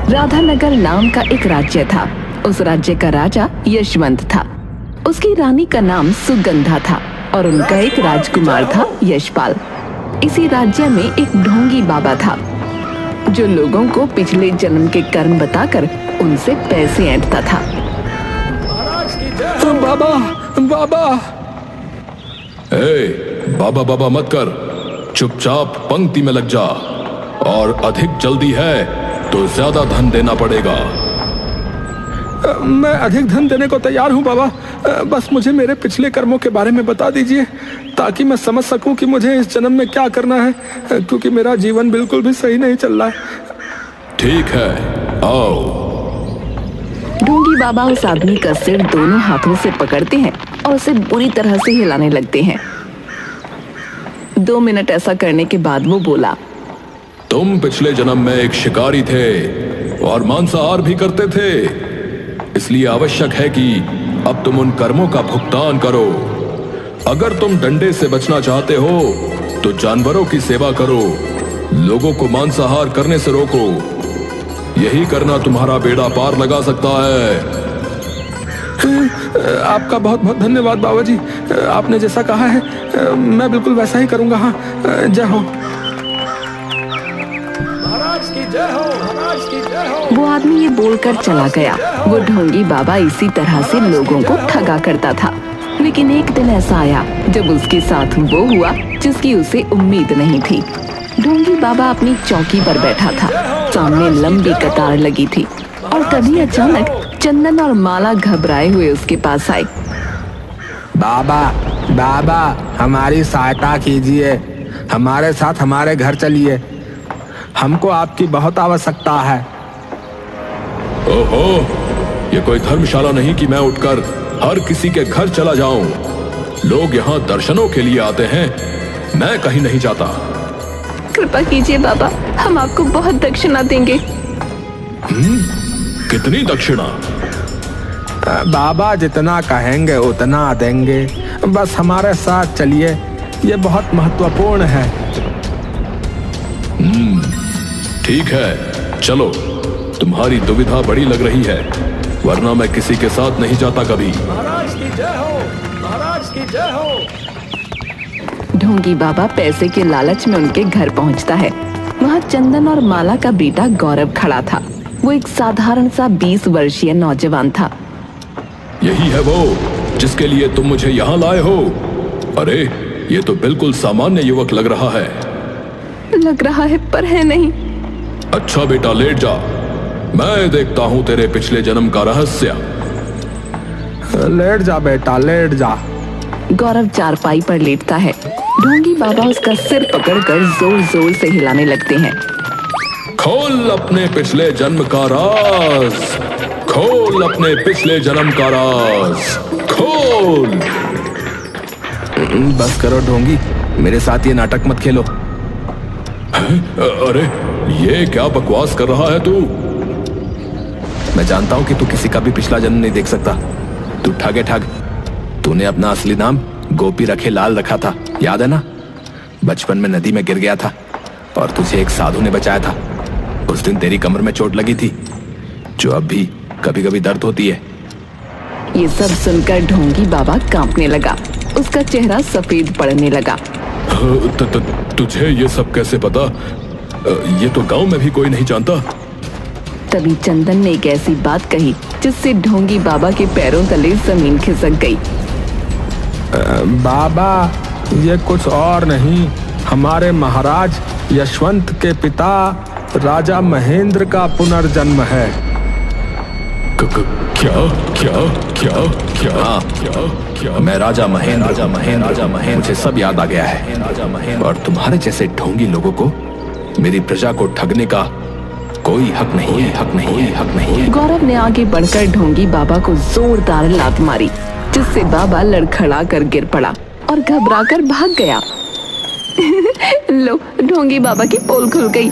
राधानगर नाम का एक राज्य था। उस राज्य का राजा यशवंत था। उसकी रानी का नाम सुगंधा था और उनका एक राजकुमार था यशपाल। इसी राज्य में एक ढोंगी बाबा था जो लोगों को पिछले जन्म के कर्म बताकर उनसे पैसे ऐंठता था। बाबा बाबा। बाबा बाबा मत कर, चुपचाप पंक्ति में लग जा, और अधिक जल्दी है तो ज्यादा धन देना पड़ेगा। मैं अधिक धन देने को तैयार हूँ बाबा, बस मुझे मेरे पिछले कर्मों के बारे में बता दीजिए ताकि मैं समझ सकूं कि मुझे इस जन्म में क्या करना है, क्योंकि मेरा जीवन बिल्कुल भी सही नहीं चल रहा है। ठीक है, आओ। ढोंगी बाबा उस आदमी का सिर दोनों हाथों से पकड़ते हैं और उसे बुरी तरह से हिलाने लगते हैं। 2 मिनट ऐसा करने के बाद वो बोला, तुम पिछले जन्म में एक शिकारी थे और मांसाहार भी करते थे, इसलिए आवश्यक है कि अब तुम उन कर्मों का भुगतान करो। अगर तुम डंडे से बचना चाहते हो तो जानवरों की सेवा करो, लोगों को मांसाहार करने से रोको। यही करना तुम्हारा बेड़ा पार लगा सकता है। आपका बहुत बहुत धन्यवाद बाबा जी, आपने जैसा कहा है मैं बिल्कुल वैसा ही करूंगा। हाँ, जय हो। महाराज की जय हो, महाराज की जय हो। वो आदमी ये बोलकर चला गया। वो ढोंगी बाबा इसी तरह से लोगों को ठगा करता था। लेकिन एक दिन ऐसा आया जब उसके साथ वो हुआ जिसकी उसे उम्मीद नहीं थी। ढोंगी बाबा अपनी चौकी पर बैठा था। सामने लंबी कतार लगी थी और तभी अचानक चंदन और माला घबराए हुए उसके पास आए। बाबा बाबा, हमारी सहायता कीजिए, हमारे साथ हमारे घर चलिए, हमको आपकी बहुत आवश्यकता है। ओहो, ये कोई धर्मशाला नहीं कि मैं उठकर हर किसी के घर चला जाऊं। लोग यहाँ दर्शनों के लिए आते हैं, मैं कहीं नहीं जाता। कृपा कीजिए बाबा, हम आपको बहुत दक्षिणा देंगे। कितनी दक्षिणा? बाबा जितना कहेंगे उतना देंगे, बस हमारे साथ चलिए, ये बहुत महत्वपूर्ण है। ठीक है, चलो। तुम्हारी दुविधा बड़ी लग रही है, वरना मैं किसी के साथ नहीं जाता कभी। महाराज की जय हो, महाराज की जय हो। ढोंगी बाबा पैसे के लालच में उनके घर पहुंचता है। वहाँ चंदन और माला का बेटा गौरव खड़ा था। वो एक साधारण सा 20 वर्षीय नौजवान था। यही है वो जिसके लिए तुम मुझे यहाँ लाए हो? अरे, ये तो बिल्कुल सामान्य युवक लग रहा है। लग रहा है पर है नहीं। अच्छा बेटा, लेट जा, मैं देखता हूँ तेरे पिछले जन्म का रहस्य। लेट जा बेटा, लेट जा। गौरव चारपाई पर लेटता है। ढोंगी बाबा उसका सिर पकड़कर जोर जोर से हिलाने लगते हैं। खोल अपने पिछले जन्म का राज, खोल अपने पिछले जन्म का राज, खोल। बस करो ढोंगी, मेरे साथ ये नाटक मत खेलो। अरे, ये क्या बकवास कर रहा है तू? मैं जानता हूँ कि तू किसी का भी पिछला जन्म नहीं देख सकता। तू ठग है, ठग। तूने अपना असली नाम गोपी रखे लाल रखा था, याद है ना? बचपन में नदी में गिर गया था और तुझे एक साधु ने बचाया था। उस दिन तेरी कमर में चोट लगी थी, जो अब भी कभी कभी दर्द होती है। ये सब सुनकर ढोंगी बाबा कांपने लगा। उसका चेहरा सफेद पड़ने लगा। तुझे ये सब कैसे पता? ये तो गांव में भी कोई नहीं जानता। तभी चंदन ने एक ऐसी बात कही जिससे ढोंगी बाबा के पैरों तले जमीन खिसक गई। बाबा, ये कुछ और नहीं, हमारे महाराज यशवंत के पिता राजा महेंद्र का पुनर्जन्म है। क्या क्या क्या क्या क्या क्या? मैं राजा महेंद्र, मुझे सब याद आ गया है। और तुम्हारे जैसे ढोंगी लोगों को मेरी प्रजा को ठगने का कोई हक नहीं है, हक नहीं है, हक नहीं है। गौरव ने आगे बढ़कर ढोंगी बाबा को जोरदार लात मारी, जिससे बाबा लड़खड़ा कर गिर पड़ा और घबराकर भाग गया। लो, ढोंगी बाबा की पोल खुल गई।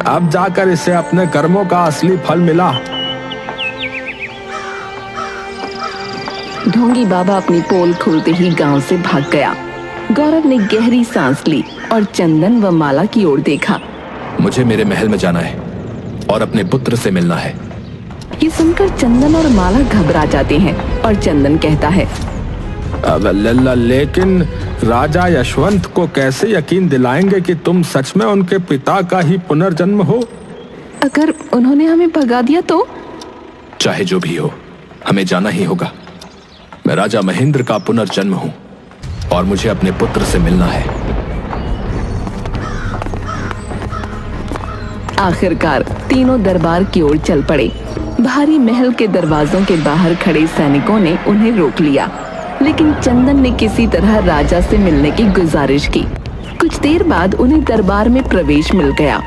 अब जाकर इसे अपने कर्मों का असली फल मिला। ढोंगी बाबा अपनी पोल खुलते ही गांव से भाग गया। गौरव ने गहरी सांस ली और चंदन व माला की ओर देखा। मुझे मेरे महल में जाना है। और अपने पुत्र से मिलना है। ये सुनकर चंदन और माला घबरा जाते हैं और चंदन कहता है, लेकिन राजा यशवंत को कैसे यकीन दिलाएंगे कि तुम सच में उनके पिता का ही पुनर्जन्म हो? अगर उन्होंने हमें भगा दिया तो? चाहे जो भी हो, हमें जाना ही होगा। मैं राजा महेंद्र का पुनर्जन्म हूं और मुझे अपने पुत्र से मिलना है। आखिरकार तीनों दरबार की ओर चल पड़े। भारी महल के दरवाजों के बाहर खड़े सैनिकों ने उन्हें रोक लिया, लेकिन चंदन ने किसी तरह राजा से मिलने की गुजारिश की। कुछ देर बाद उन्हें दरबार में प्रवेश मिल गया।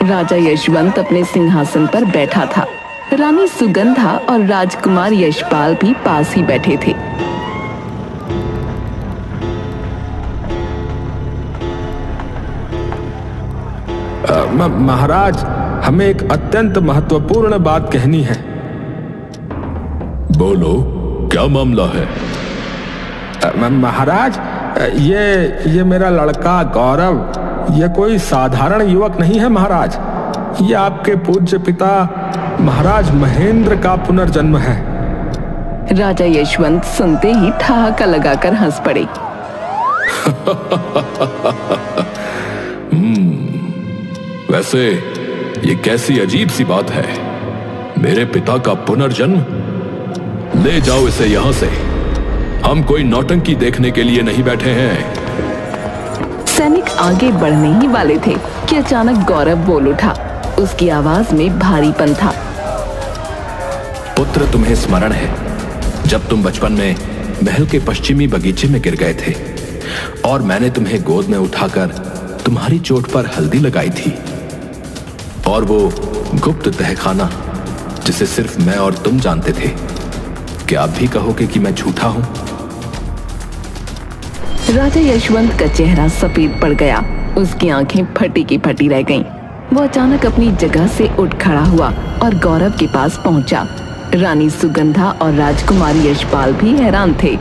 राजा यशवंत अपने सिंहासन पर बैठा था। रानी सुगंधा और राजकुमार यशपाल भी पास ही बैठे थे। महाराज, हमें एक अत्यंत महत्वपूर्ण बात कहनी है। बोलो, क्या मामला है? महाराज, ये मेरा लड़का गौरव, ये कोई साधारण युवक नहीं है महाराज। ये आपके पूज्य पिता महाराज महेंद्र का पुनर्जन्म है। राजा यशवंत सुनते ही ठहाका लगाकर हंस पड़े। वैसे ये कैसी अजीब सी बात है, मेरे पिता का पुनर्जन्म? ले जाओ इसे यहां से। हम कोई नौटंकी देखने के लिए नहीं बैठे हैं। सैनिक आगे बढ़ने ही वाले थे कि अचानक गौरव बोल उठा। उसकी आवाज में भारीपन था। पुत्र, तुम्हें स्मरण है जब तुम बचपन में महल के पश्चिमी बगीचे में गिर गए थे और मैंने तुम्हें गोद में उठाकर तुम्हारी चोट पर हल्दी लगाई थी, और वो गुप्त तहखाना जिसे सिर्फ मैं और तुम जानते थे, क्या आप भी कहोगे कि मैं झूठा हूं? राजा यशवंत का चेहरा सफेद पड़ गया। उसकी आंखें फटी की फटी रह गईं। वो अचानक अपनी जगह से उठ खड़ा हुआ और गौरव के पास पहुंचा। रानी सुगंधा और राजकुमार यशपाल भी हैरान थे।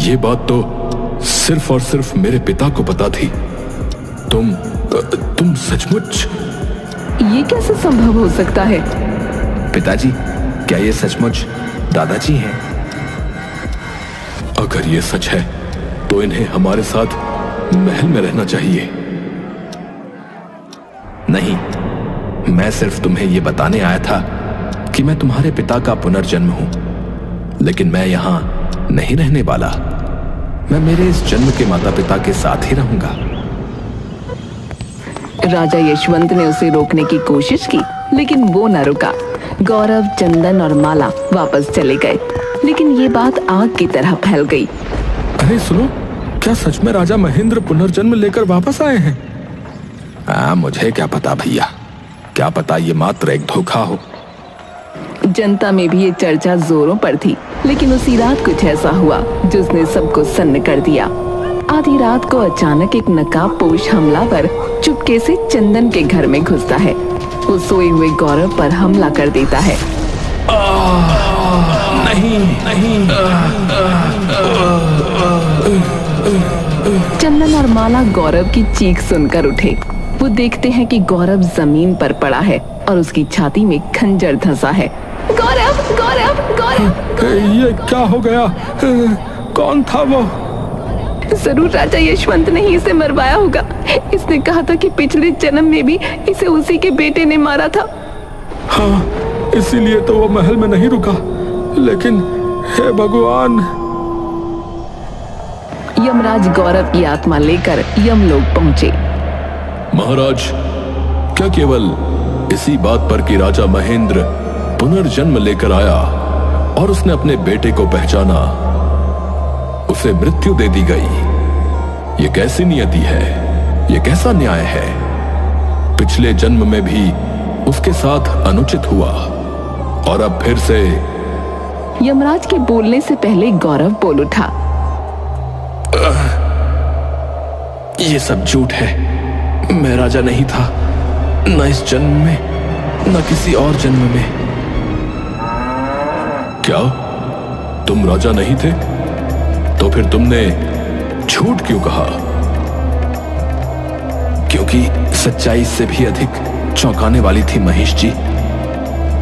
ये बात तो सिर्फ और सिर्फ मेरे पिता को पता थी। तुम सचमुच? ये कैसे संभव हो सकता है? पिताजी, क्या ये सचमुच दादाजी हैं? अगर ये सच है तो इन्हें हमारे साथ महल में रहना चाहिए। नहीं, मैं सिर्फ तुम्हें यह बताने आया था कि मैं तुम्हारे पिता का पुनर्जन्म हूं, लेकिन मैं यहां नहीं रहने वाला। मैं मेरे इस जन्म के माता पिता के साथ ही रहूंगा। राजा यशवंत ने उसे रोकने की कोशिश की, लेकिन वो न रुका। गौरव, चंदन और माला वापस चले गए, लेकिन ये बात आग की तरह फैल गई। अरे सुनो, क्या सच में राजा महेंद्र पुनर्जन्म लेकर वापस आए हैं? मुझे क्या पता भैया, क्या पता ये मात्र एक धोखा हो। जनता में भी ये चर्चा जोरों पर थी, लेकिन उसी रात कुछ ऐसा हुआ जिसने सबको सन्न कर दिया। आधी रात को अचानक एक नकाबपोश हमलावर चुपके से चंदन के घर में घुसता है। वो सोए हुए गौरव पर हमला कर देता है। नहीं। चंदन और माला गौरव की चीख सुनकर उठे। वो देखते हैं कि गौरव जमीन पर पड़ा है और उसकी छाती में खंजर धंसा है। गौरव, गौरव, गौरव! ये क्या हो गया? कौन था वो? जरूर राजा यशवंत ने ही इसे मरवाया होगा। इसने कहा था कि पिछले जन्म में भी इसे उसी के बेटे ने मारा था। हाँ, इसीलिए तो वो महल में नहीं रुका। लेकिन हे भगवान! यमराज गौरव की आत्मा लेकर यमलोक पहुंचे। महाराज, क्या केवल इसी बात पर कि राजा महेंद्र पुनर्जन्म लेकर आया और उसने अपने बेटे को पहचाना, उसे मृत्यु दे दी गई? ये कैसी नियति है? ये कैसा न्याय है? पिछले जन्म में भी उसके साथ अनुचित हुआ और अब फिर से। यमराज के बोलने से पहले गौरव बोल उठा। ये सब झूठ है। मैं राजा नहीं था, न इस जन्म में न किसी और जन्म में। क्या तुम राजा नहीं थे? तो फिर तुमने झूठ क्यों कहा? क्योंकि सच्चाई से भी अधिक चौंकाने वाली थी महेश जी।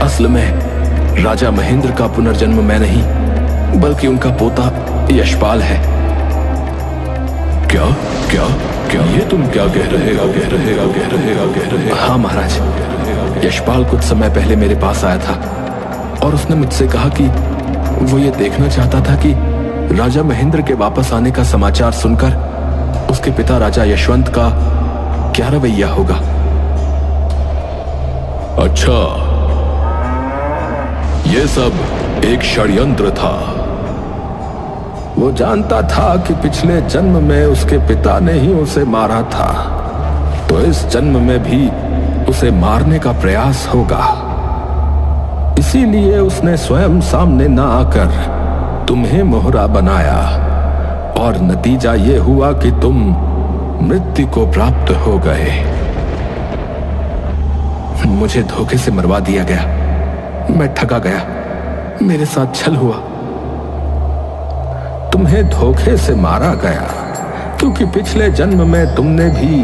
असल में राजा महेंद्र का पुनर्जन्म मैं नहीं, बल्कि उनका पोता यशपाल है। क्या क्या क्या ये तुम क्या कह रहे हो? हाँ महाराज, यशपाल कुछ समय पहले मेरे पास आया था और उसने मुझसे कहा कि वो ये देखना चाहता था कि राजा महेंद्र के वापस आने का समाचार सुनकर उसके पिता राजा यशवंत का क्या रवैया होगा। अच्छा, ये सब एक षड्यंत्र था। वो जानता था कि पिछले जन्म में उसके पिता ने ही उसे मारा था, तो इस जन्म में भी उसे मारने का प्रयास होगा। इसीलिए उसने स्वयं सामने न आकर तुम्हें मोहरा बनाया और नतीजा ये हुआ कि तुम मृत्यु को प्राप्त हो गए। मुझे धोखे से मरवा दिया गया, मैं ठगा गया, मेरे साथ छल हुआ। तुम्हें धोखे से मारा गया क्योंकि पिछले जन्म में तुमने भी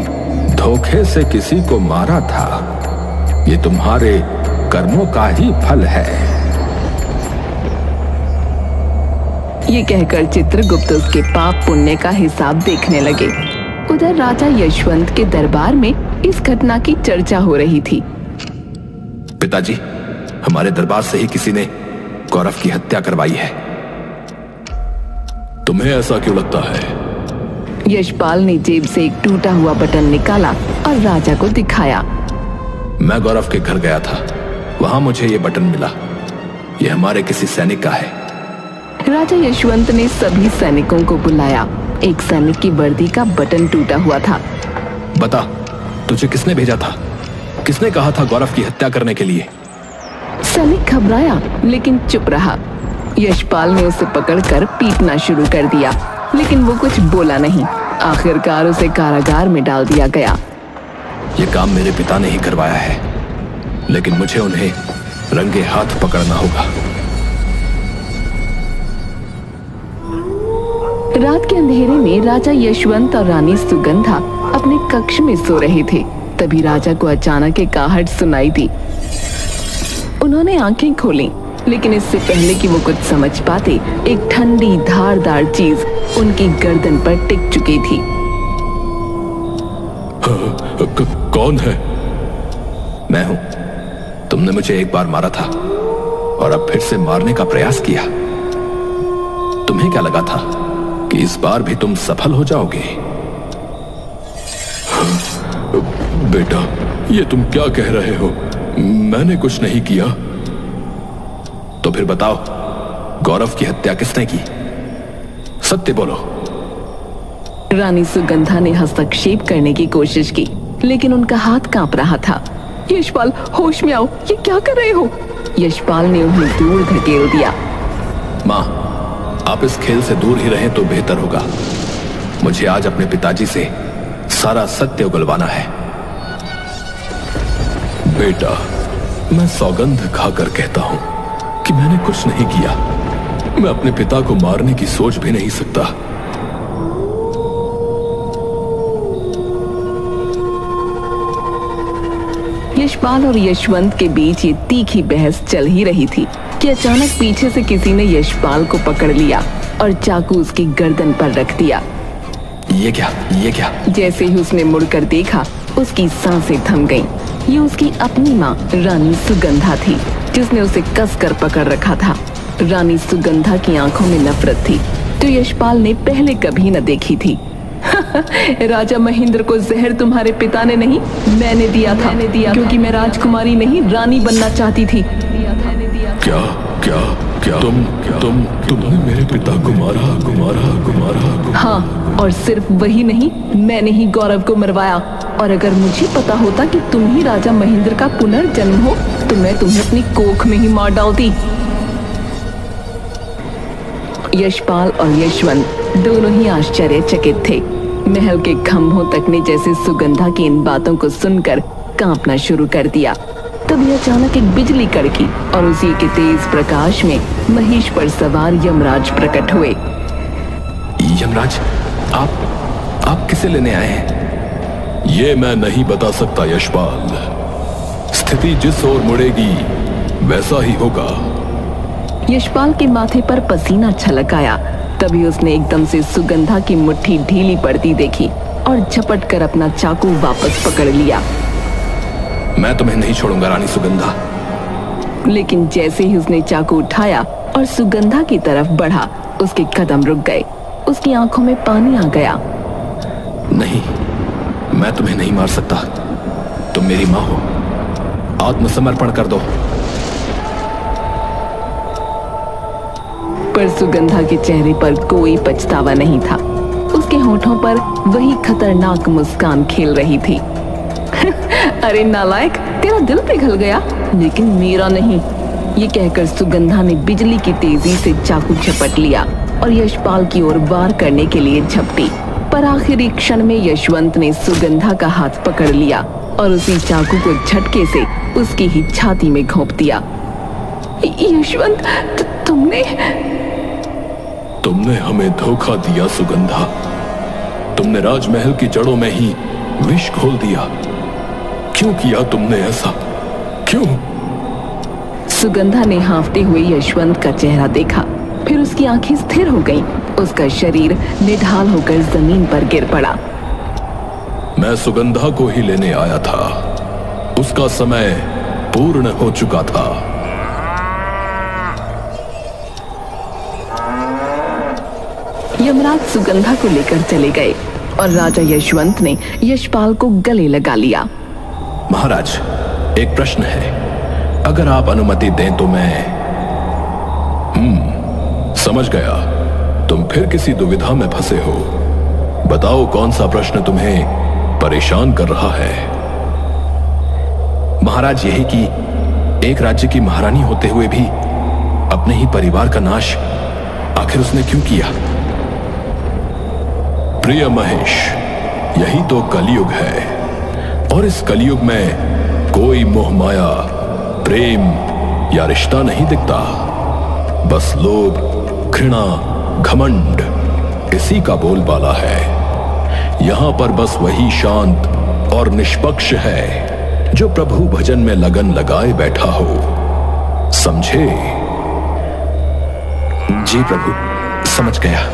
धोखे से किसी को मारा था। ये तुम्हारे कर्मों का ही फल है। ये कहकर चित्रगुप्त उसके पाप पुण्य का हिसाब देखने लगे। उधर राजा यशवंत के दरबार में इस घटना की चर्चा हो रही थी। पिताजी, हमारे दरबार से ही किसी ने गौरव की हत्या करवाई है। तुम्हें ऐसा क्यों लगता है? यशपाल ने जेब से एक टूटा हुआ बटन निकाला और राजा को दिखाया। मैं गौरव के घर गया था, वहां मुझे ये बटन मिला। ये हमारे किसी सैनिक का है। राजा यशवंत ने सभी सैनिकों को बुलाया। एक सैनिक की वर्दी का बटन टूटा हुआ था। बता, तुझे किसने भेजा था? किसने कहा था गौरव की हत्या करने के लिए? सैनिक घबराया लेकिन चुप रहा। यशपाल ने उसे पकड़कर पीटना शुरू कर दिया, लेकिन वो कुछ बोला नहीं। आखिरकार उसे कारागार में डाल दिया गया। ये काम मेरे पिता ने ही करवाया है, लेकिन मुझे उन्हें रंगे हाथ पकड़ना होगा। रात के अंधेरे में राजा यशवंत और रानी सुगंधा अपने कक्ष में सो रहे थे। तभी राजा को अचानक एक आहट सुनाई दी। उन्होंने आंखें खोली, लेकिन इससे पहले कि वो कुछ समझ पाते, एक ठंडी धारदार चीज उनकी गर्दन पर टिक चुकी थी। कौन है? मैं हूं। तुमने मुझे एक बार मारा था और अब फिर से मारने का प्रयास किया। तुम्हें क्या लगा था कि इस बार भी तुम सफल हो जाओगे? बेटा, ये तुम क्या कह रहे हो? मैंने कुछ नहीं किया। तो फिर बताओ, गौरव की हत्या किसने की? सत्य बोलो। रानी सुगंधा ने हस्तक्षेप करने की कोशिश की, लेकिन उनका हाथ कांप रहा था। यशपाल, होश में आओ, ये क्या कर रहे हो? यशपाल ने उन्हें दूर धकेल दिया। मां, आप इस खेल से दूर ही रहें तो बेहतर होगा। मुझे आज अपने पिताजी से सारा सत्य उगलवाना है। बेटा, मैं सौगंध खाकर कहता हूं कि मैंने कुछ नहीं किया। मैं अपने पिता को मारने की सोच भी नहीं सकता। यशपाल और यशवंत के बीच ये तीखी बहस चल ही रही थी कि अचानक पीछे से किसी ने यशपाल को पकड़ लिया और चाकू उसकी गर्दन पर रख दिया। ये क्या? ये क्या? जैसे ही उसने मुड़कर देखा, उसकी सांसें थम गईं। ये उसकी अपनी माँ रानी सुगंधा थी, जिसने उसे कसकर पकड़ रखा था। रानी सुगंधा की आंखों में नफरत थी, जो यशपाल ने पहले कभी न देखी थी। राजा महेंद्र को जहर तुम्हारे पिता ने नहीं, मैंने दिया था, क्योंकि मैं राजकुमारी नहीं, रानी बनना चाहती थी। क्या क्या क्या तुमने मेरे पिता को मारा? हाँ, और सिर्फ वही नहीं, मैंने ही गौरव को मरवाया। और अगर मुझे पता होता कि तुम ही राजा महेंद्र का पुनर्जन्म हो, तो मैं तुम्हें अपनी कोख में ही मार डालती। यशपाल और यशवंत दोनों ही आश्चर्यचकित थे। महल के खंभों तक ने जैसे सुगंधा की इन बातों को सुनकर कांपना शुरू कर दिया। तभी अचानक एक बिजली कड़की और उसी के तेज प्रकाश में महिष पर सवार यमराज प्रकट हुए। यमराज, आप किसे लेने आए हैं? ये मैं नहीं बता सकता यशपाल। स्थिति जिस ओर मुड़ेगी वैसा ही होगा। यशपाल के माथे पर पसीना छलक आया। तभी उसने एकदम से सुगंधा की मुट्ठी ढीली पड़ती देखी और झपट कर अपना चाकू वापस पकड़ लिया। मैं तुम्हें नहीं छोड़ूंगा रानी सुगंधा। लेकिन जैसे ही उसने चाकू उठाया और सुगंधा की तरफ बढ़ा, उसके कदम रुक गए। उसकी आंखों में पानी आ गया। नहीं, मैं तुम्हें नहीं मार सकता। तुम मेरी मां हो। आत्मसमर्पण कर दो। पर सुगंधा के चेहरे पर कोई पछतावा नहीं था। उसके होठों पर वही खतरनाक मुस्कान खेल रही थी। अरे नालायक, तेरा दिल पिघल गया, लेकिन मेरा नहीं। ये कहकर सुगंधा ने बिजली की तेजी से चाकू झपट लिया और यशपाल की ओर वार करने के लिए झपटी। पर आखिरी क्षण में यशवंत ने सुगंधा का हाथ पकड़ लिया और उसी चाकू को झटके से उसकी ही छाती में घोंप दिया। यशवंत, तुमने हमें धोखा दिया सुगंधा। तुमने राजमहल की जड़ों में ही विष घोल दिया। क्यों किया तुमने ऐसा? क्यों? सुगंधा ने हाँफते हुए यशवंत का चेहरा देखा, फिर उसकी आंखें स्थिर हो गईं। उसका शरीर निढाल होकर जमीन पर गिर पड़ा। मैं सुगंधा को ही लेने आया था। उसका समय पूर्ण हो चुका था। यमराज सुगंधा को लेकर चले गए और राजा यशवंत ने यशपाल को गले लगा लिया। महाराज, एक प्रश्न है। अगर आप अनुमति दें तो मैं समझ गया। तुम फिर किसी दुविधा में फंसे हो। बताओ कौन सा प्रश्न तुम्हें परेशान कर रहा है? महाराज, यही कि एक राज्य की महारानी होते हुए भी अपने ही परिवार का नाश आखिर उसने क्यों किया? प्रिय महेश, यही तो कलयुग है। और इस कलयुग में कोई मोह माया, प्रेम या रिश्ता नहीं दिखता। बस लोभ, घृणा, घमंड इसी का बोलबाला है। यहां पर बस वही शांत और निष्पक्ष है जो प्रभु भजन में लगन लगाए बैठा हो। समझे? जी प्रभु, समझ गया।